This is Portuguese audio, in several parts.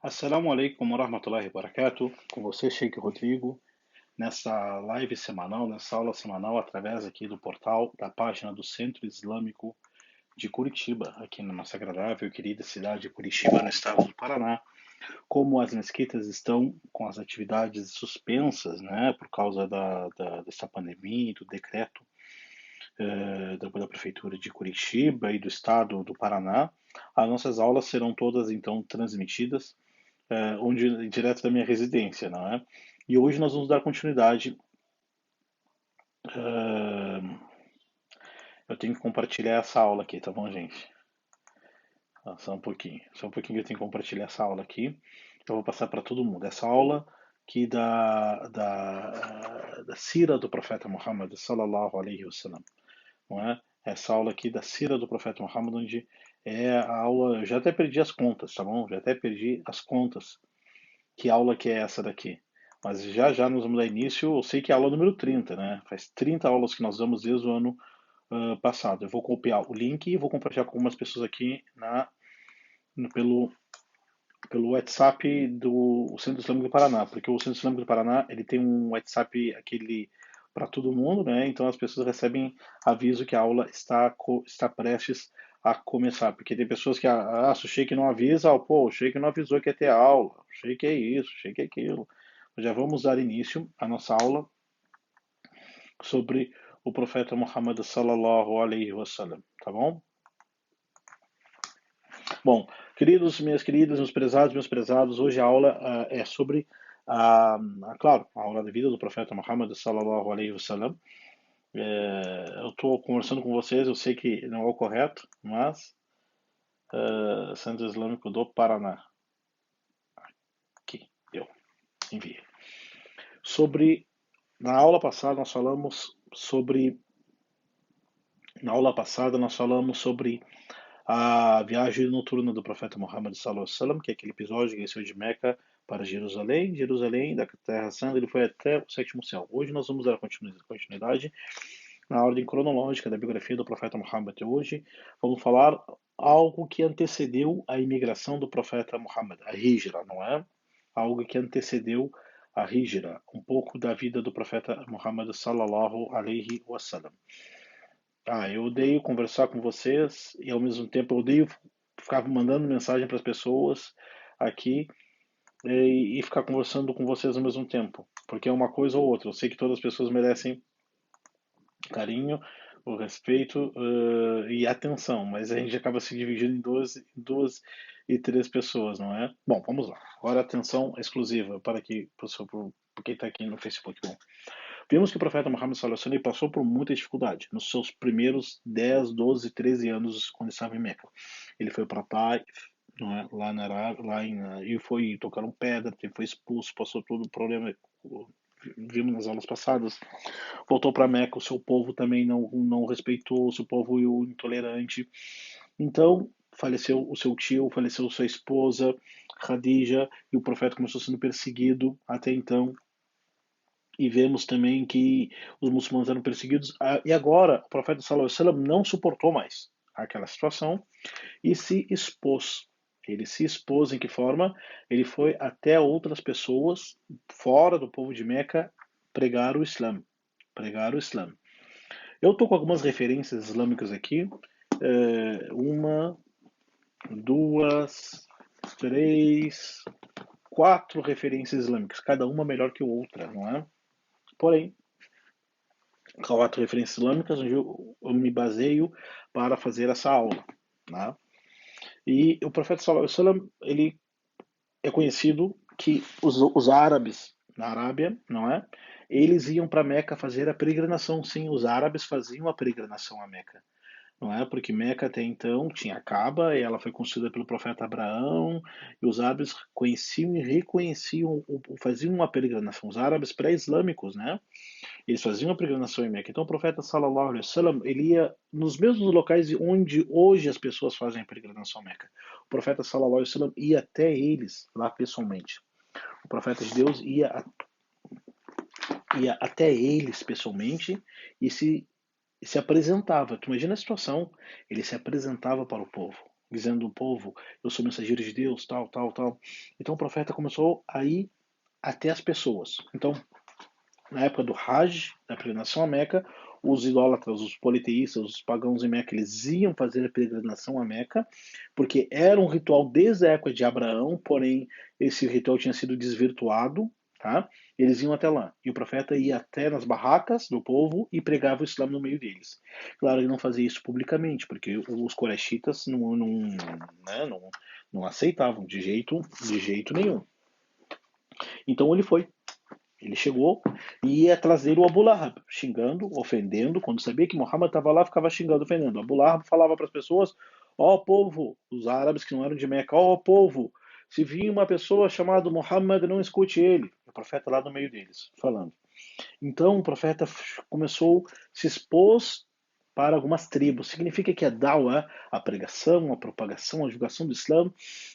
Assalamu alaikum wa rahmatullahi wa barakatuh. Com você, Sheikh Rodrigo, nessa live semanal, nessa aula semanal, através aqui do portal da página do Centro Islâmico de Curitiba, aqui na nossa agradável e querida cidade de Curitiba, no estado do Paraná. Como as mesquitas estão com as atividades suspensas, né, por causa dessa pandemia e do decreto da Prefeitura de Curitiba e do estado do Paraná, as nossas aulas serão todas então transmitidas direto da minha residência, não é? E hoje nós vamos dar continuidade. Eu tenho que compartilhar essa aula aqui, tá bom, gente? Só um pouquinho, que eu tenho que compartilhar essa aula aqui. Eu vou passar para todo mundo. Essa aula aqui da Sira do Profeta Muhammad, sallallahu alaihi wasallam, não é? Essa aula aqui da Sira do Profeta Muhammad, onde é a aula. Eu já até perdi as contas, tá bom? Já até perdi as contas. Que aula que é essa daqui? Mas já já nós vamos dar início. Eu sei que é a aula número 30, né? Faz 30 aulas que nós damos desde o ano passado. Eu vou copiar o link e vou compartilhar com algumas pessoas aqui pelo, pelo WhatsApp do Centro Islâmico do Paraná, porque o Centro Islâmico do Paraná ele tem um WhatsApp aquele para todo mundo, né? Então as pessoas recebem aviso que a aula está prestes a começar, porque tem pessoas que se o Sheik não avisa, pô, o Sheik não avisou que ia ter aula, o Sheik é isso, o Sheik é aquilo. Já vamos dar início à nossa aula sobre o profeta Muhammad sallallahu alaihi wasallam, tá bom? Bom, queridos, minhas queridas, meus prezados, hoje a aula é sobre, claro, a aula da vida do profeta Muhammad sallallahu alaihi wasallam. Eu estou conversando com vocês, eu sei que não é o correto, mas Centro Islâmico do Paraná. Aqui, deu, envia. Na aula passada nós falamos sobre a viagem noturna do profeta Muhammad sallallahu alaihi wasallam, que é aquele episódio que ele saiu de Meca para Jerusalém, da Terra Santa, ele foi até o sétimo céu. Hoje nós vamos dar continuidade na ordem cronológica da biografia do profeta Muhammad. Hoje vamos falar algo que antecedeu a imigração do profeta Muhammad, a Hijra, não é? Algo que antecedeu a Hijra, um pouco da vida do profeta Muhammad sallallahu alaihi wasallam. Eu odeio conversar com vocês e ao mesmo tempo eu odeio ficar mandando mensagem para as pessoas aqui e ficar conversando com vocês ao mesmo tempo, porque é uma coisa ou outra. Eu sei que todas as pessoas merecem carinho, o respeito e atenção, mas a gente acaba se dividindo em duas e três pessoas, não é? Bom, vamos lá. Agora atenção exclusiva para quem está aqui no Facebook. Bom, vimos que o profeta Muhammad sallallahu alaihi wasallam passou por muita dificuldade nos seus primeiros 10, 12, 13 anos quando estava em Meca. Ele foi para Taif, não é? Lá na Arábia, e foi tocaram pedra, ele foi expulso, passou todo o problema, vimos nas aulas passadas. Voltou para Meca, o seu povo também não respeitou, o seu povo intolerante. Então, faleceu o seu tio, faleceu sua esposa, Khadija, e o profeta começou sendo perseguido até então, e vemos também que os muçulmanos eram perseguidos. E agora, o profeta sallallahu alaihi wasallam não suportou mais aquela situação e se expôs. Ele se expôs em que forma? Ele foi até outras pessoas fora do povo de Meca pregar o Islã. Pregar o Islã. Eu estou com algumas referências islâmicas aqui. Uma, duas, três, quatro referências islâmicas, cada uma melhor que a outra, não é? Porém, quatro referências islâmicas onde eu me baseio para fazer essa aula. Né? E o profeta sallallahu alaihi wasallam, ele é conhecido que os árabes na Arábia, não é? Eles iam para Meca fazer a peregrinação. Sim, os árabes faziam a peregrinação a Meca. Não é? Porque Meca até então tinha a Caba, e ela foi construída pelo profeta Abraão, e os árabes conheciam e reconheciam, faziam uma peregrinação. Os árabes pré-islâmicos, né? Eles faziam a peregrinação em Meca. Então o profeta sallallahu alaihi wasallam, ele ia nos mesmos locais onde hoje as pessoas fazem a peregrinação a Meca. O profeta sallallahu alaihi wasallam ia até eles lá pessoalmente. O profeta de Deus ia até eles pessoalmente e se apresentava. Tu imagina a situação? Ele se apresentava para o povo. dizendo ao povo, eu sou mensageiro de Deus, tal, tal, tal. Então o profeta começou a ir até as pessoas. Então, na época do Hajj, da peregrinação a Meca, os idólatras, os politeístas, os pagãos em Meca, eles iam fazer a peregrinação a Meca, porque era um ritual desde a época de Abraão, porém esse ritual tinha sido desvirtuado, tá? Eles iam até lá. E o profeta ia até nas barracas do povo e pregava o Islã no meio deles. Claro, ele não fazia isso publicamente, porque os corexitas não aceitavam de jeito nenhum. Então ele foi. Ele chegou e ia trazer o Abu Lahab, xingando, ofendendo. Quando sabia que Muhammad estava lá, ficava xingando, ofendendo. Abu Lahab falava para as pessoas: ó povo, os árabes que não eram de Meca, ó povo, se vir uma pessoa chamada Muhammad, não escute ele. O profeta lá no meio deles, falando. Então o profeta começou, se expôs para algumas tribos. Significa que a da'wah, a pregação, a propagação, a divulgação do Islã,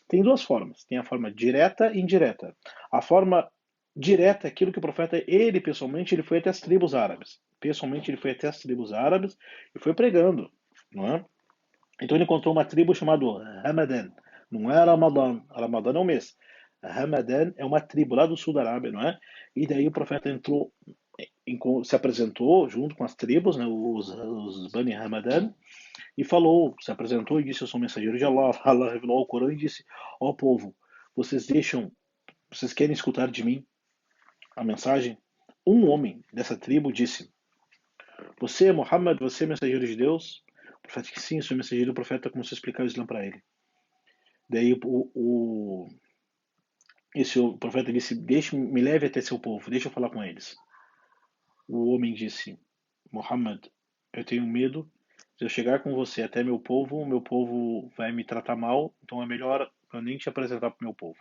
tem duas formas. Tem a forma direta e indireta. A forma direta é aquilo que o profeta, ele pessoalmente, ele foi até as tribos árabes. Pessoalmente, ele foi até as tribos árabes e foi pregando, não é? Então ele encontrou uma tribo chamada Hamadan. Não é Ramadan. Ramadan é um mês. Hamadan é uma tribo lá do sul da Arábia, não é? E daí o profeta entrou, se apresentou junto com as tribos, né, os Bani Hamadan, e falou, se apresentou e disse: eu sou mensageiro de Allah. Allah revelou ao Corão e disse: ó povo, vocês deixam, vocês querem escutar de mim a mensagem? Um homem dessa tribo disse: você, Muhammad, você é mensageiro de Deus? O profeta disse: sim, sou mensageiro. O profeta começou a explicar o Islã para ele. Daí o profeta disse: deixe, me leve até seu povo, deixa eu falar com eles. O homem disse: Muhammad, eu tenho medo. Se eu chegar com você até meu povo vai me tratar mal, então é melhor eu nem te apresentar para o meu povo.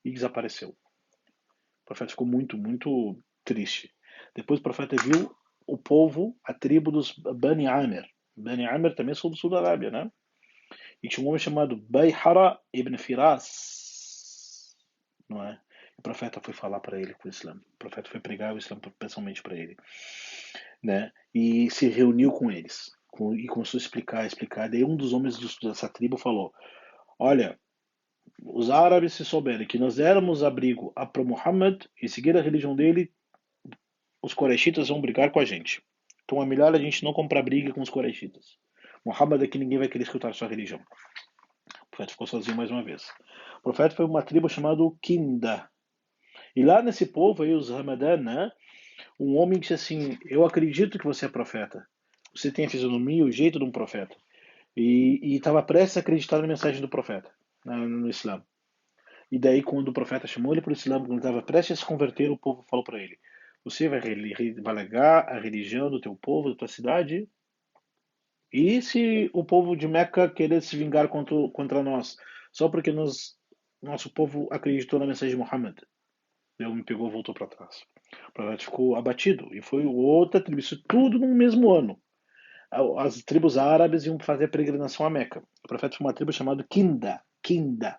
E desapareceu. O profeta ficou muito, muito triste. Depois o profeta viu o povo, a tribo dos Bani Amir. Bani Amir também são do sul da Arábia, né? E tinha um homem chamado Bayhara ibn Firas, não é? O profeta foi falar para ele com o Islã. O profeta foi pregar o Islã pessoalmente para ele, né? E se reuniu com eles e começou a explicar. Daí um dos homens dessa tribo falou: olha, os árabes, se souberem que nós éramos abrigo a para Muhammad e seguir a religião dele, os corexitas vão brigar com a gente. Então é melhor a gente não comprar briga com os corexitas. Muhammad aqui ninguém vai querer escutar a sua religião. O profeta ficou sozinho mais uma vez. O profeta foi uma tribo chamada Kinda. E lá nesse povo aí, os Ramadan, né? Um homem disse assim: eu acredito que você é profeta. Você tem a fisionomia, o jeito de um profeta. E estava prestes a acreditar na mensagem do profeta, né, no Islã. E daí, quando o profeta chamou ele para o Islã, quando ele estava prestes a se converter, o povo falou para ele: você vai largar a religião do teu povo, da tua cidade? E se o povo de Meca querer se vingar contra nós, só porque nosso povo acreditou na mensagem de Muhammad? Deus me pegou e voltou para trás. O profeta ficou abatido. E foi outra tribo. Isso tudo no mesmo ano. As tribos árabes iam fazer a peregrinação a Meca. O profeta foi uma tribo chamada Kinda. Kinda.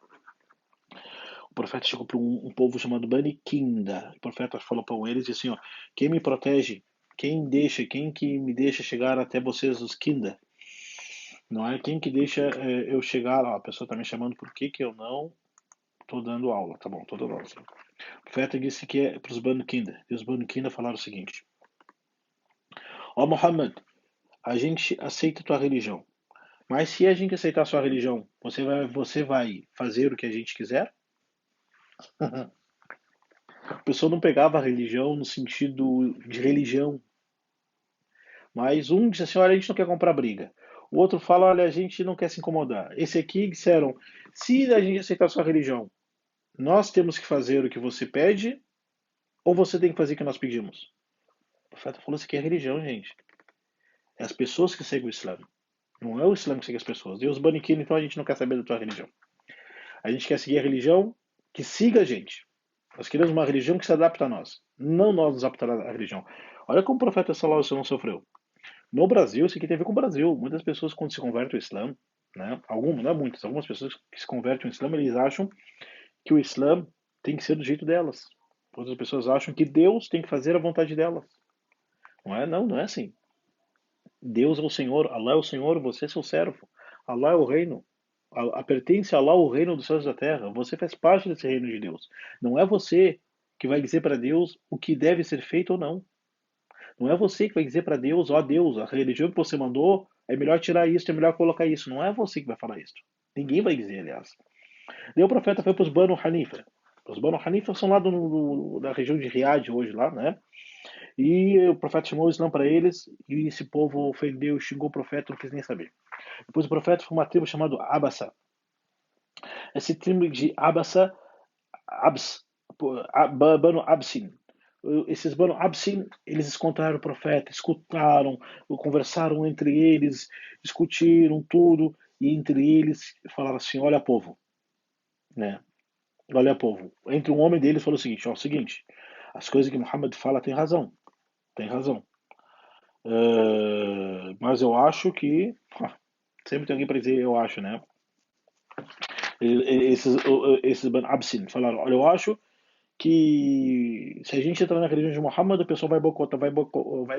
O profeta chegou para um povo chamado Bani Kinda. O profeta falou para eles assim: ó, quem me protege, quem que me deixa chegar até vocês, os Kinda? Não é quem que deixa eu chegar. Ó, a pessoa está me chamando por que eu não estou dando aula? Tá bom, estou dando aula. Sim. O profeta disse que é para os Banu Kinda. E os Banu Kinda falaram o seguinte: ó Muhammad, a gente aceita a tua religião. Mas se a gente aceitar a sua religião, você vai fazer o que a gente quiser? A pessoa não pegava a religião no sentido de religião. Mas um disse assim: olha, a gente não quer comprar briga. O outro fala: olha, a gente não quer se incomodar. Esse aqui disseram: se a gente aceitar a sua religião, nós temos que fazer o que você pede ou você tem que fazer o que nós pedimos? O profeta falou: isso aqui é religião, gente. É as pessoas que seguem o Islã. Não é o Islã que segue as pessoas. Deus baniquina, então a gente não quer saber da tua religião. A gente quer seguir a religião que siga a gente. Nós queremos uma religião que se adapte a nós. Não nós nos adaptar à religião. Olha como o profeta Sallallahu Alaihi Wasallam sofreu. No Brasil, isso aqui tem a ver com o Brasil. Muitas pessoas, quando se convertem ao Islã, né, algumas, não é muitas, algumas pessoas que se convertem ao Islã, eles acham que o Islã tem que ser do jeito delas. Outras pessoas acham que Deus tem que fazer a vontade delas. Não é? Não, não é assim. Deus é o Senhor, Allah é o Senhor, você é seu servo. Allah é o reino. Pertence a Allah o reino dos céus e da terra. Você faz parte desse reino de Deus. Não é você que vai dizer para Deus o que deve ser feito ou não. Não é você que vai dizer para Deus, ó Deus, a religião que você mandou, é melhor tirar isso, é melhor colocar isso. Não é você que vai falar isso. Ninguém vai dizer, aliás. Daí o profeta foi para os Banu Hanifa. Os Banu Hanifa são lá da região de Riad hoje, lá, né? E o profeta chamou o Islã para eles, e esse povo ofendeu, xingou o profeta, não quis nem saber. Depois o profeta foi uma tribo chamada Abasa. Esse tribo de Abasa, Abs, Banu Absin. Esses Banu Absin, eles encontraram o profeta, escutaram, conversaram entre eles, discutiram tudo, e entre eles falaram assim, olha povo, né? Olha povo. Entre um homem deles falou o seguinte, ó, o seguinte, as coisas que Muhammad fala tem razão, tem razão. Mas eu acho que. Sempre tem alguém para dizer eu acho, né? Esses Ben Absin falaram: olha, eu acho que se a gente entrar na religião de Muhammad, o pessoal vai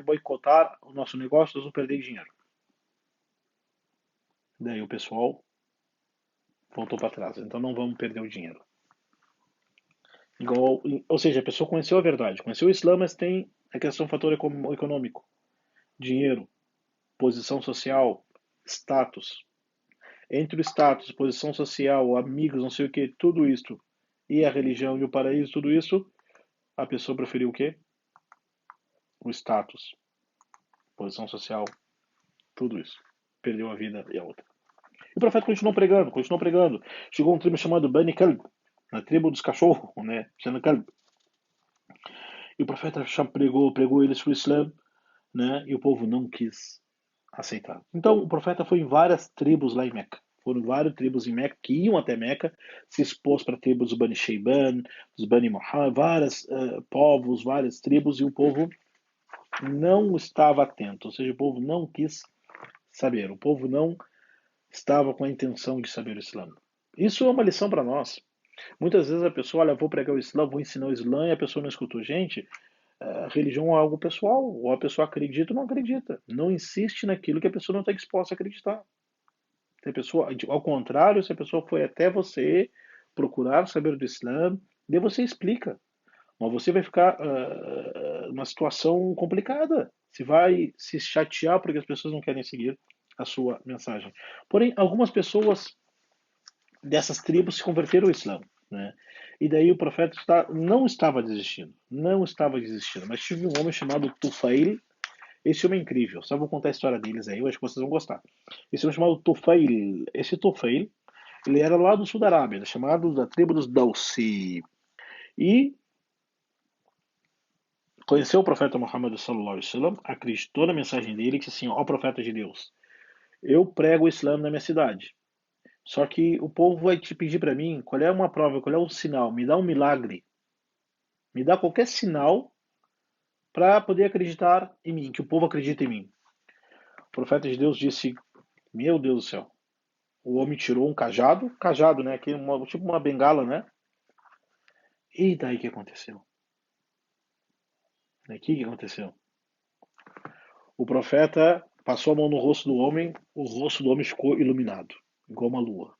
boicotar o nosso negócio, nós vamos perder dinheiro. Daí o pessoal voltou para trás. Então não vamos perder o dinheiro. Igual, ou seja, a pessoa conheceu a verdade, conheceu o Islã, mas tem a questão do fator econômico, dinheiro, posição social, status. Entre o status, posição social, amigos, não sei o que, tudo isso, e a religião e o paraíso, tudo isso, a pessoa preferiu o quê? O status, posição social, tudo isso. Perdeu a vida e a outra. E o profeta continuou pregando, continuou pregando. Chegou um tribo chamado Bani Kalb, na tribo dos cachorros, né? Bani Kalb. E o profeta pregou eles para o Islã, né? E o povo não quis aceitar. Então o profeta foi em várias tribos lá em Meca. Foram várias tribos em Meca que iam até Meca, se expôs para tribos dos Bani Sheiban, dos Bani Muhammad, vários povos, várias tribos, e o povo não estava atento, ou seja, o povo não quis saber, o povo não estava com a intenção de saber o Islã. Isso é uma lição para nós. Muitas vezes a pessoa, olha, vou pregar o Islã, vou ensinar o Islã, e a pessoa não escutou. Gente, a religião é algo pessoal, ou a pessoa acredita ou não acredita. Não insiste naquilo que a pessoa não está disposta a acreditar. Se a pessoa, ao contrário, se a pessoa foi até você procurar saber do Islã, daí você explica. Mas você vai ficar numa situação complicada. Você vai se chatear porque as pessoas não querem seguir a sua mensagem. Porém, algumas pessoas dessas tribos se converteram ao Islã, né? E daí o profeta não estava desistindo, não estava desistindo. Mas tive um homem chamado Tufail. Esse homem é incrível. Só vou contar a história deles aí, eu acho que vocês vão gostar. Esse homem chamado Tufail. Esse Tufail, ele era lá do sul da Arábia, chamado da tribo dos Dausi. E conheceu o profeta Muhammad sallallahu alaihi wasallam, acreditou na mensagem dele, que assim, ó profeta de Deus, eu prego o Islã na minha cidade. Só que o povo vai te pedir para mim qual é uma prova, qual é um sinal, me dá um milagre, me dá qualquer sinal para poder acreditar em mim, que o povo acredita em mim. O profeta de Deus disse: meu Deus do céu. O homem tirou um cajado, né? Tipo uma bengala, né? E daí o que aconteceu? O que aconteceu? O profeta passou a mão no rosto do homem, o rosto do homem ficou iluminado, igual uma lua.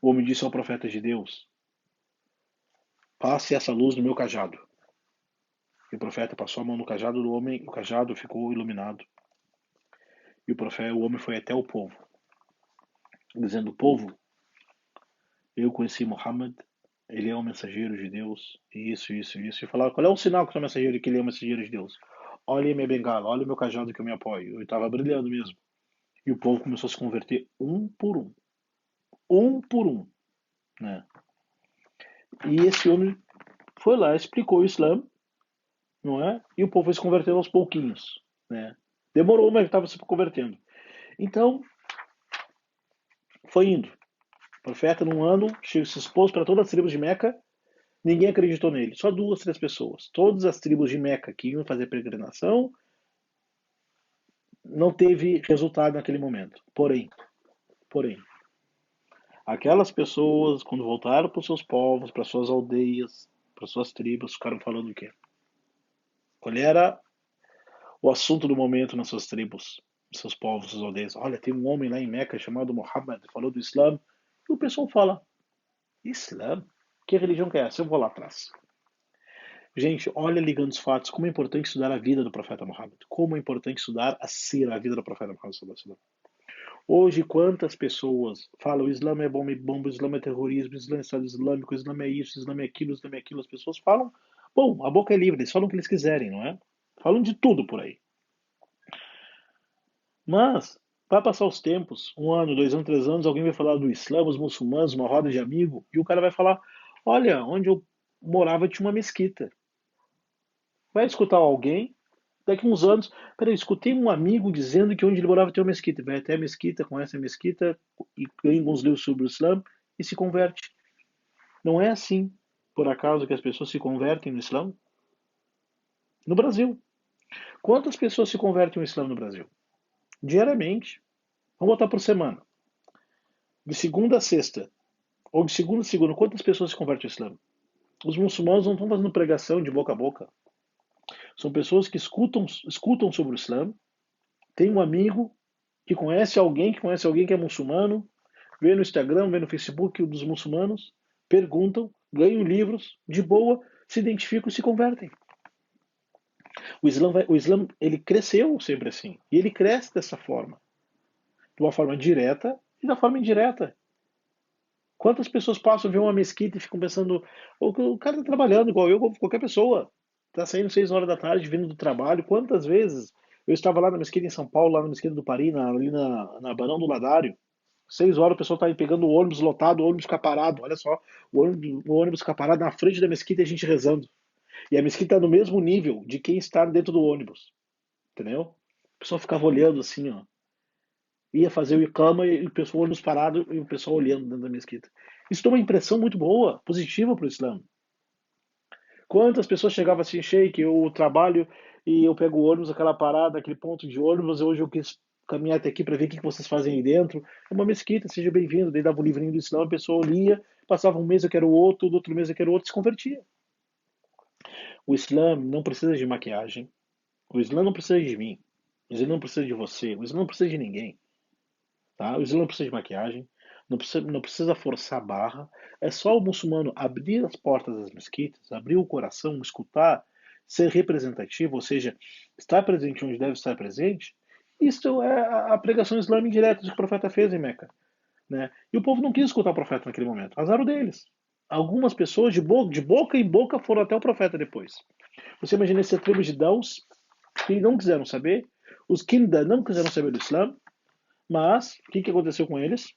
O homem disse ao profeta de Deus: passe essa luz no meu cajado. E o profeta passou a mão no cajado do homem, o cajado ficou iluminado. E o homem foi até o povo, dizendo: povo, eu conheci Muhammad, ele é um mensageiro de Deus, e isso, isso, isso. E falaram: qual é o sinal que é o mensageiro, que ele é um mensageiro de Deus? Olha minha bengala, olha o meu cajado que eu me apoio. Eu estava brilhando mesmo. E o povo começou a se converter um por um, né? E esse homem foi lá, explicou o Islã, não é? E o povo foi se convertendo aos pouquinhos, né? Demorou, mas estava se convertendo. Então, foi indo. O profeta, num ano, se expôs para todas as tribos de Meca, ninguém acreditou nele. Só duas, três pessoas. Todas as tribos de Meca que iam fazer peregrinação, não teve resultado naquele momento. Porém, aquelas pessoas, quando voltaram para os seus povos, para suas aldeias, para suas tribos, ficaram falando o quê? Qual era o assunto do momento nas suas tribos? seus povos, suas aldeias. Olha, tem um homem lá em Meca chamado Muhammad, falou do Islã. E o pessoal fala, Islã? Que religião que é essa? Eu vou lá atrás. Gente, olha ligando os fatos, como é importante estudar a vida do profeta Muhammad. Como é importante estudar a sira, a vida do profeta Muhammad. Hoje, quantas pessoas falam o Islã é bomba, o Islã é terrorismo, o Islã é Estado Islâmico, o Islã é isso, o Islã é aquilo, o Islã é aquilo. As pessoas falam, bom, a boca é livre, eles falam o que eles quiserem, não é? Falam de tudo por aí. Mas, vai passar os tempos, 1 ano, 2 anos, 3 anos, alguém vai falar do Islã, os muçulmanos, uma roda de amigo, e o cara vai falar, olha, onde eu morava tinha uma mesquita. Vai escutar alguém, daqui uns anos, peraí, escutei um amigo dizendo que onde ele morava tem uma mesquita. Vai até a mesquita, conhece a mesquita, e ganha alguns livros sobre o Islã e se converte. Não é assim, por acaso, que as pessoas se convertem no Islã? No Brasil. Quantas pessoas se convertem no Islã no Brasil? Diariamente. Vamos botar por semana. De segunda a sexta. Ou de segunda a segunda. Quantas pessoas se convertem ao Islã? Os muçulmanos não estão fazendo pregação de boca a boca. São pessoas que escutam sobre o Islã, tem um amigo que conhece alguém que é muçulmano, vê no Instagram, vê no Facebook dos muçulmanos, perguntam, ganham livros, de boa, se identificam e se convertem. O Islã ele cresceu sempre assim. E ele cresce dessa forma. De uma forma direta e da forma indireta. Quantas pessoas passam a ver uma mesquita e ficam pensando, o cara está trabalhando igual eu, como qualquer pessoa. Está saindo 6 horas da tarde, vindo do trabalho. Quantas vezes eu estava lá na mesquita em São Paulo, lá na mesquita do Paris, ali na Barão do Ladário. 6 horas o pessoal está aí pegando o ônibus lotado, o ônibus fica parado. Olha só, o ônibus fica parado na frente da mesquita e a gente rezando. E a mesquita está no mesmo nível de quem está dentro do ônibus. Entendeu? O pessoal ficava olhando assim, ó. Ia fazer o Iqama e o pessoal ônibus parado e o pessoal olhando dentro da mesquita. Isso dá uma impressão muito boa, positiva para o Islã. Quantas pessoas chegavam assim, Sheik, eu trabalho e eu pego o ônibus, aquela parada, aquele ponto de ônibus, hoje eu quis caminhar até aqui para ver o que vocês fazem aí dentro. É uma mesquita, seja bem-vindo. Daí dava o livrinho do Islã, a pessoa lia, passava um mês eu quero outro, do outro mês eu quero outro, se convertia. O Islã não precisa de maquiagem. O Islã não precisa de mim. O Islã não precisa de você. O Islã não precisa de ninguém. Tá? O Islã não precisa de maquiagem. Não precisa forçar a barra. É só o muçulmano abrir as portas das mesquitas, abrir o coração, escutar, ser representativo, ou seja, estar presente onde deve estar presente. Isso é a pregação islâmica indireta que o profeta fez em Meca. Né? E o povo não quis escutar o profeta naquele momento. Azar o deles. Algumas pessoas de boca em boca foram até o profeta depois. Você imagina essa tribo de Daus que não quiseram saber, os Kinda não quiseram saber do Islã, mas o que aconteceu com eles?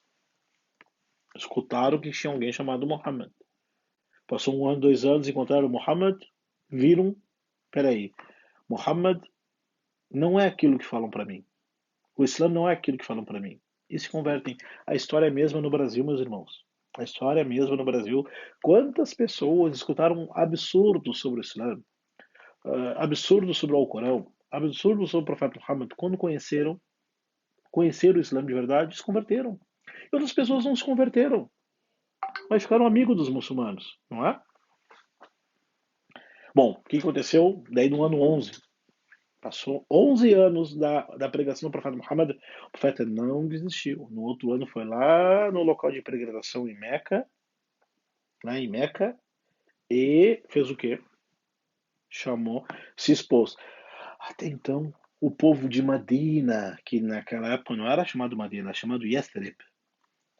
Escutaram que tinha alguém chamado Muhammad. Passou 1 ano, 2 anos, encontraram Muhammad, viram, peraí, Muhammad não é aquilo que falam para mim. O Islã não é aquilo que falam para mim. E se convertem. A história é a mesma no Brasil, meus irmãos. A história é a mesma no Brasil. Quantas pessoas escutaram absurdos sobre o Islã, absurdos sobre o Alcorão, absurdos sobre o profeta Muhammad, quando conheceram o Islã de verdade, se converteram. E outras pessoas não se converteram, mas ficaram amigos dos muçulmanos, não é? Bom, o que aconteceu daí no ano 11? Passou 11 anos da pregação do profeta Muhammad, o profeta não desistiu. No outro ano foi lá no local de peregrinação em Meca, lá em Meca, e fez o quê? Chamou, se expôs. Até então, o povo de Madina, que naquela época não era chamado Madina, era chamado Yathrib,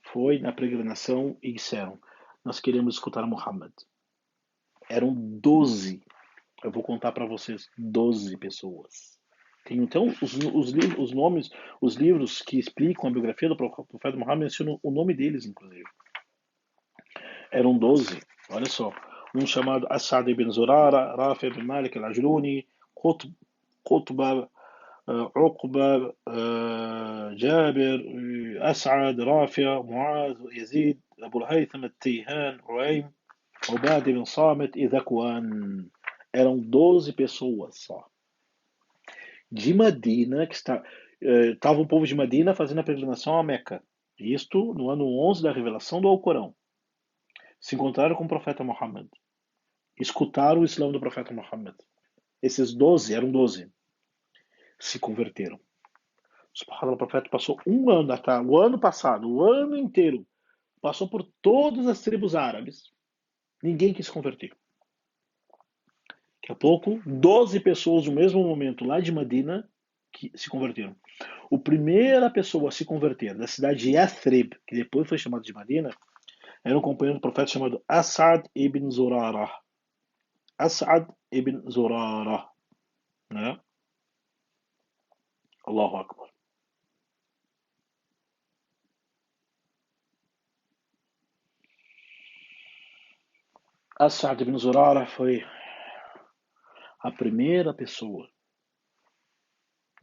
foi na peregrinação e disseram: Nós queremos escutar Muhammad. Eram 12. Eu vou contar para vocês 12 pessoas. Tem então os nomes, os livros que explicam a biografia do profeta Muhammad mencionam o nome deles, inclusive. Eram 12. Olha só. Um chamado Asad ibn Zurara, Rafi ibn Malik al-Ajluni, Qutba, Uqba, Jabir, As'ad, Rafi, Muaz, Yazid, Abu al-Haytham, Al-Tayhan, Ruaym, Ubad ibn Samit e Zakwan. Eram 12 pessoas só. De Madina, que estava o povo de Madina fazendo a peregrinação a Meca. Isto no ano 11 da revelação do Alcorão. Se encontraram com o profeta Muhammad. Escutaram o Islã do profeta Muhammad. Esses 12, eram 12, se converteram. Subhanallah, o profeta passou um ano, tá? O ano passado, o ano inteiro, passou por todas as tribos árabes. Ninguém quis se converter. Daqui a pouco, 12 pessoas no mesmo momento lá de Medina que se converteram. A primeira pessoa a se converter da cidade de Yathrib, que depois foi chamada de Medina, era um companheiro do profeta chamado As'ad ibn Zurara. As'ad ibn Zurara, né? Allahu Akbar. As'ad ibn Zurara foi a primeira pessoa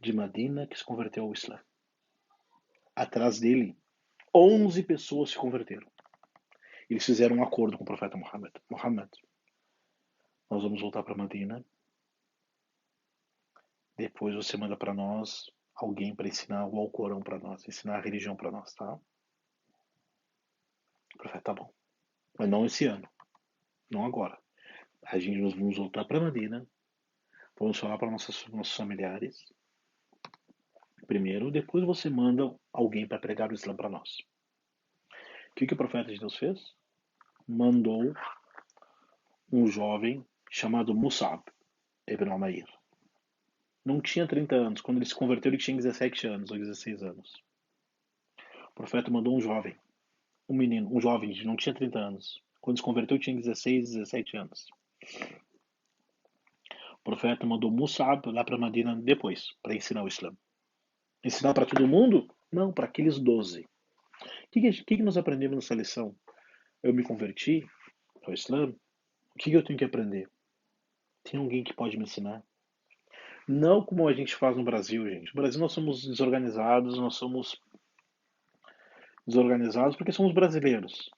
de Medina que se converteu ao Islã. Atrás dele, 11 pessoas se converteram. Eles fizeram um acordo com o profeta Muhammad. Muhammad, nós vamos voltar para Medina. Depois você manda para nós alguém para ensinar o Alcorão para nós, ensinar a religião para nós, tá? O profeta, tá bom. Mas não esse ano, não agora. A gente nós vamos voltar para Medina, vamos falar para nossos familiares primeiro, depois você manda alguém para pregar o Islã para nós. O que o profeta de Deus fez? Mandou um jovem chamado Mus'ab ibn Umair. Não tinha 30 anos. Quando ele se converteu, ele tinha 17 anos ou 16 anos. O profeta mandou um jovem, um menino, um jovem que não tinha 30 anos. Quando se converteu, tinha 16, 17 anos. O profeta mandou Mus'ab lá para Medina depois, para ensinar o Islã. Ensinar para todo mundo? Não, para aqueles 12. O que nós aprendemos nessa lição? Eu me converti ao Islã. O que eu tenho que aprender? Tem alguém que pode me ensinar? Não como a gente faz no Brasil, gente. No Brasil nós somos desorganizados porque somos brasileiros.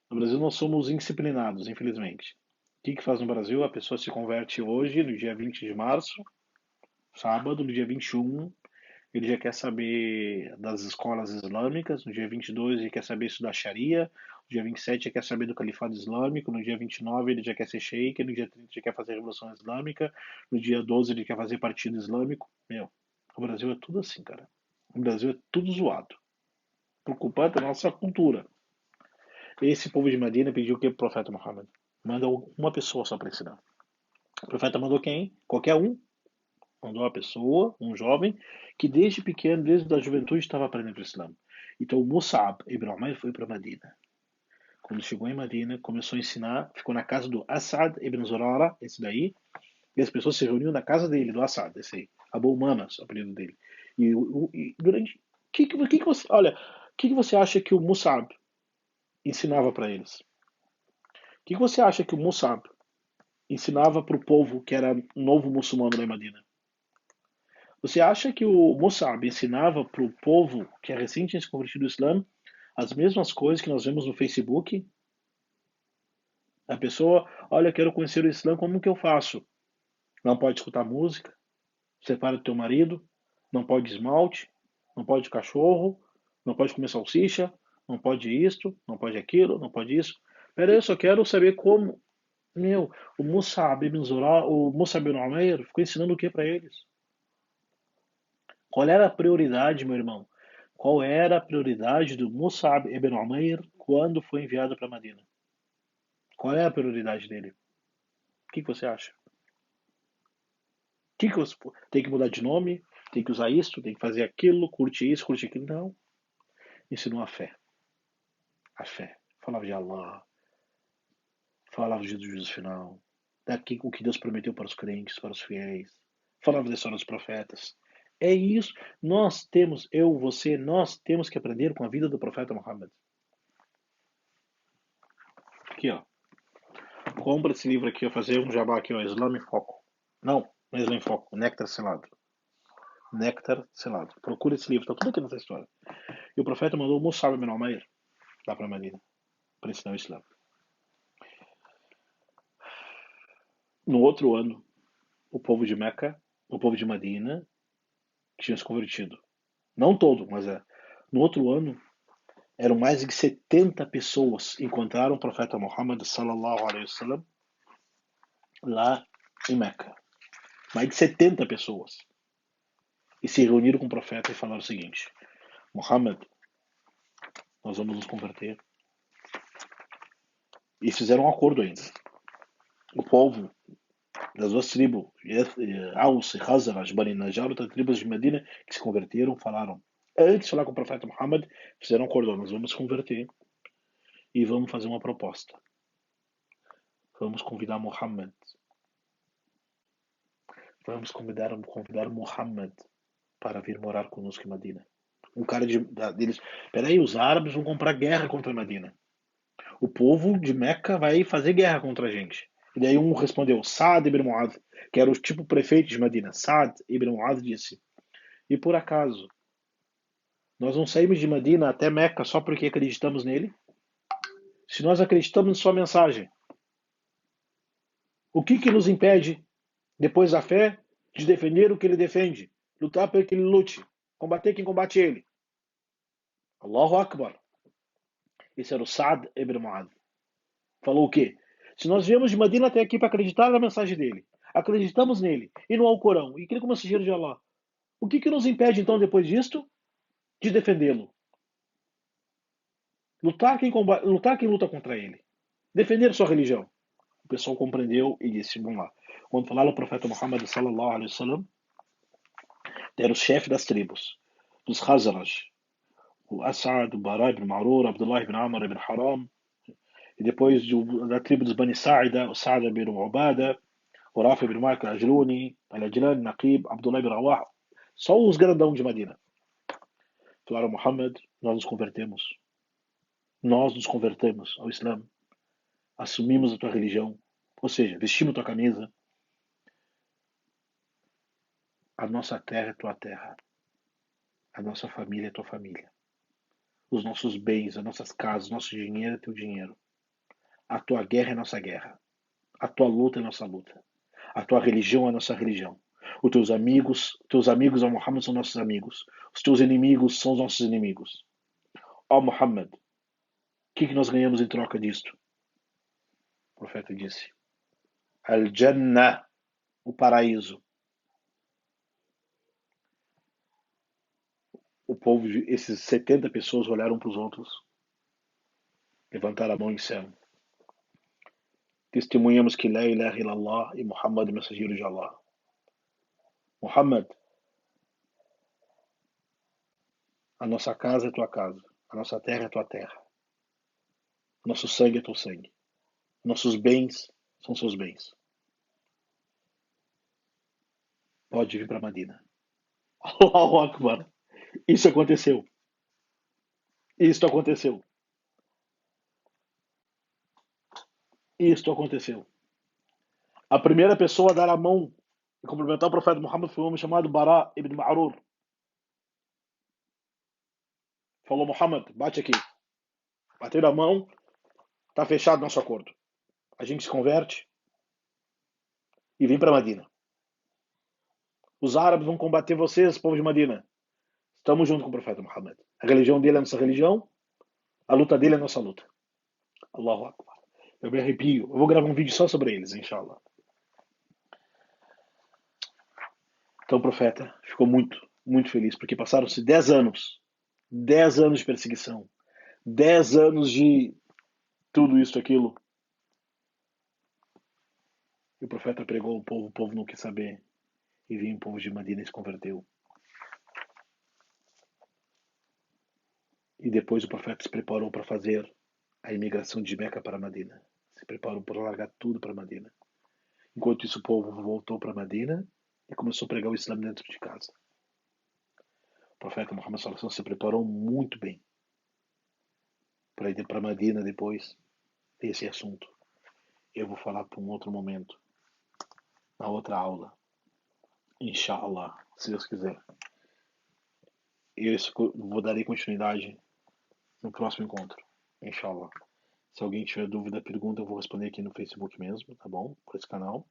No Brasil nós somos indisciplinados, infelizmente. O que faz no Brasil? A pessoa se converte hoje, no dia 20 de março, sábado, no dia 21, ele já quer saber das escolas islâmicas, no dia 22 ele quer saber estudar Sharia, no dia 27 ele quer saber do califado islâmico, no dia 29 ele já quer ser sheik, no dia 30 ele quer fazer a revolução islâmica, no dia 12 ele quer fazer partido islâmico. Meu, o Brasil é tudo assim, cara. O Brasil é tudo zoado. Por culpa da nossa cultura. Esse povo de Medina pediu o que pro profeta Muhammad? Manda uma pessoa só para ensinar. O profeta mandou quem? Qualquer um. Mandou uma pessoa, um jovem, que desde pequeno, desde a juventude, estava aprendendo o Islã. Então o Mus'ab ibn Umair foi para Medina. Quando chegou em Medina, começou a ensinar, ficou na casa do As'ad ibn Zurara, esse daí, e as pessoas se reuniam na casa dele, do As'ad, esse aí, Abu Manas, o apelido dele. E durante. Que você, olha, o que você acha que o Mus'ab ensinava para eles? O que você acha que o Mus'ab ensinava para o povo que era novo muçulmano da Medina? Você acha que o Mus'ab ensinava para o povo que é recente se convertido ao Islã as mesmas coisas que nós vemos no Facebook? A pessoa, olha, eu quero conhecer o Islã, como que eu faço? Não pode escutar música, separa do teu marido, não pode esmalte, não pode cachorro, não pode comer salsicha, não pode isto, não pode aquilo, não pode isso. Pera aí, eu só quero saber como. Meu, o Mus'ab ibn Zurara, o Mus'ab ibn Umair ficou ensinando o que para eles? Qual era a prioridade, meu irmão? Qual era a prioridade do Mus'ab ibn Umair quando foi enviado para Madina? Qual é a prioridade dele? O que você acha? Que você tem que mudar de nome? Tem que usar isso? Tem que fazer aquilo? Curte isso? Curte aquilo? Não. Ensinou a fé. A fé. Falava de Allah. Falava do juízo final. Daqui o que Deus prometeu para os crentes, para os fiéis. Falava da história dos profetas. É isso. Nós temos, eu, você, nós temos que aprender com a vida do profeta Muhammad. Aqui, ó. Compra esse livro aqui, ó. Fazer um jabá aqui, ó. Islã em Foco. Não, não é Islã em Foco. Néctar Selado. Néctar Selado. Procura esse livro, tá tudo aqui nessa história. E o profeta mandou o Mus'ab ibn Umair lá para Medina, para ensinar o Islã. No outro ano, o povo de Meca, o povo de Medina, tinha se convertido. Não todo, mas é. No outro ano, eram mais de 70 pessoas que encontraram o profeta Muhammad sallallahu alaihi wasallam lá em Meca. Mais de 70 pessoas. e se reuniram com o profeta e falaram o seguinte: Muhammad, nós vamos nos converter. E fizeram um acordo ainda. O povo das duas tribos, Aus e Khazraj, Bani Najjar, outras tribos de Medina, que se converteram, falaram, antes de falar com o profeta Muhammad, fizeram um acordo: nós vamos converter e vamos fazer uma proposta. Vamos convidar Muhammad. Vamos convidar Muhammad para vir morar conosco em Medina. Um cara deles, peraí, os árabes vão comprar guerra contra Medina. O povo de Meca vai fazer guerra contra a gente. E daí um respondeu, Saad ibn Mu'adh, que era o tipo prefeito de Medina. Saad ibn Mu'adh disse, e por acaso, nós não saímos de Medina até Meca só porque acreditamos nele? Se nós acreditamos em sua mensagem, o que nos impede, depois da fé, de defender o que ele defende? Lutar pelo que ele lute. Combater quem combate ele. Allahu Akbar. Esse era o Saad ibn Mu'adh. Falou o quê? Se nós viemos de Medina até aqui para acreditar na mensagem dele, acreditamos nele e no Alcorão, e que ele como mensageiro de Allah, o que nos impede então depois disto de defendê-lo? Lutar quem luta contra ele. Defender sua religião. O pessoal compreendeu e disse, vamos lá. Quando falaram o profeta Muhammad sallallahu alaihi wasallam, era o chefe das tribos, dos Khazraj, o As'ad, o Bara ibn Ma'rur, Abdullah ibn Amr ibn Haram, e depois da tribo dos Bani Sa'ida, o Sa'd ibn Ubada, o Rafi ibn Malik al-Ajluni, al-Ajlan, Naqib, Abdullah ibn Rawah, só os grandão de Medina. Falaram, Muhammad, nós nos convertemos ao Islã, assumimos a tua religião, ou seja, vestimos tua camisa, a nossa terra é tua terra, a nossa família é tua família, os nossos bens, as nossas casas, nosso dinheiro é teu dinheiro, a tua guerra é nossa guerra, a tua luta é nossa luta, a tua religião é nossa religião. Os teus amigos, ó Muhammad, são nossos amigos. Os teus inimigos são os nossos inimigos. Ó Muhammad, o que nós ganhamos em troca disto? O profeta disse: Al-Jannah, o paraíso. O povo, esses 70 pessoas olharam para os outros, levantaram a mão em céu. Testemunhamos que La ilaha illallah e Muhammad é mensageiro de Allah. Muhammad, a nossa casa é tua casa, a nossa terra é tua terra, nosso sangue é teu sangue, nossos bens são seus bens. Pode vir para Medina. Allahu Akbar. Isso aconteceu. Isto aconteceu. Isto aconteceu. A primeira pessoa a dar a mão e cumprimentar o profeta Muhammad foi um homem chamado Bara ibn Ma'rur. Falou, Muhammad, bate aqui. Bateram a mão, está fechado nosso acordo. A gente se converte e vem para Medina. Os árabes vão combater vocês, povo de Medina. Estamos junto com o profeta Muhammad. A religião dele é a nossa religião, a luta dele é a nossa luta. Allahu Akbar. Eu me arrepio. Eu vou gravar um vídeo só sobre eles, inshallah. Então o profeta ficou muito, muito feliz, porque passaram-se 10 anos. 10 anos de perseguição. 10 anos de tudo isso, aquilo. E o profeta pregou ao povo, o povo não quis saber. E vinha o povo de Medina e se converteu. E depois o profeta se preparou para fazer a imigração de Meca para Medina. Se preparou para largar tudo para Medina. Enquanto isso, o povo voltou para Medina e começou a pregar o Islã dentro de casa. O profeta Muhammad sallallahu alaihi wasallam se preparou muito bem para ir para Medina depois desse assunto. Eu vou falar para um outro momento, na outra aula. Inshallah, se Deus quiser. Eu vou dar continuidade no próximo encontro. Inshallah. Se alguém tiver dúvida, pergunta, eu vou responder aqui no Facebook mesmo, tá bom? Por esse canal.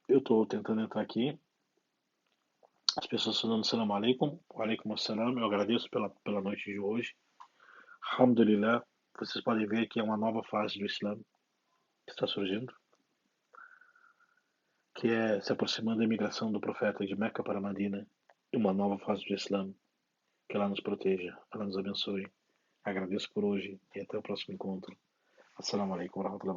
Eu estou tentando entrar aqui. As pessoas falando salam alaikum. Wa alaikum assalam. Eu agradeço pela noite de hoje. Alhamdulillah. Vocês podem ver que é uma nova fase do Islã que está surgindo. que é se aproximando da imigração do profeta de Meca para Madina, uma nova fase do Islã. Que ela nos proteja, ela nos abençoe. Agradeço por hoje e até o próximo encontro. Assalamu alaikum warahmatullahi wabarakatuh.